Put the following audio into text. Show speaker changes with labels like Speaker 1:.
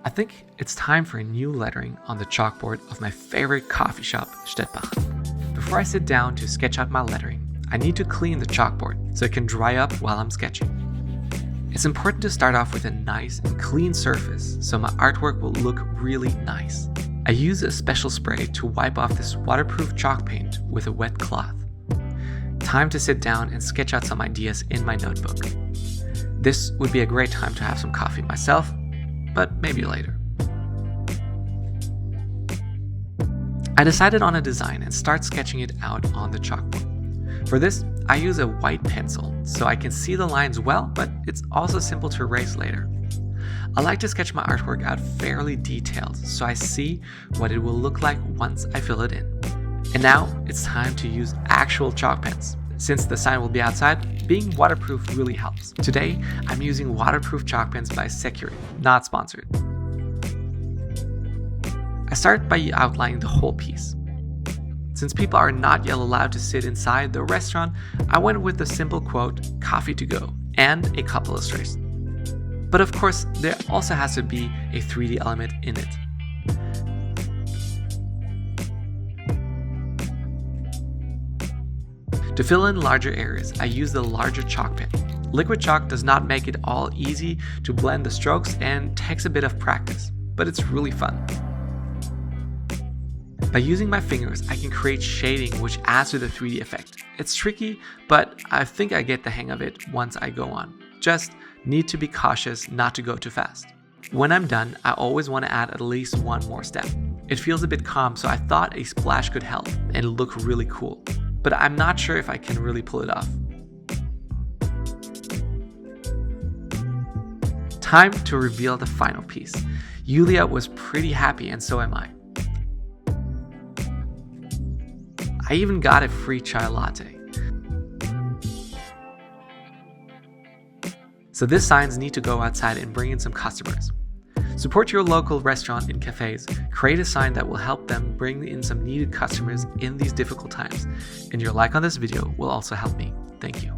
Speaker 1: I think it's time for a new lettering on the chalkboard of my favorite coffee shop, Stefan. Before I sit down to sketch out my lettering, I need to clean the chalkboard so it can dry up while I'm sketching. It's important to start off with a nice and clean surface so my artwork will look really nice. I use a special spray to wipe off this waterproof chalk paint with a wet cloth. Time to sit down and sketch out some ideas in my notebook. This would be a great time to have some coffee myself, but maybe later. I decided on a design and start sketching it out on the chalkboard. For this, I use a white pencil so I can see the lines well, but it's also simple to erase later. I like to sketch my artwork out fairly detailed so I see what it will look like once I fill it in. And now it's time to use actual chalk pens. Since the sign will be outside, being waterproof really helps. Today, I'm using waterproof chalk pens by Security, not sponsored. I start by outlining the whole piece. Since people are not yet allowed to sit inside the restaurant, I went with the simple quote, "Coffee to go," and a couple illustrations. But of course, there also has to be a 3D element in it. To fill in larger areas, I use the larger chalk pen. Liquid chalk does not make it all easy to blend the strokes and takes a bit of practice, but it's really fun. By using my fingers, I can create shading which adds to the 3D effect. It's tricky, but I think I get the hang of it once I go on. Just need to be cautious not to go too fast. When I'm done, I always want to add at least one more step. It feels a bit calm, so I thought a splash could help and look really cool. But I'm not sure if I can really pull it off. Time to reveal the final piece. Julia was pretty happy and so am I. I even got a free chai latte. So these signs need to go outside and bring in some customers. Support your local restaurant and cafes. Create a sign that will help them bring in some needed customers in these difficult times. And your like on this video will also help me. Thank you.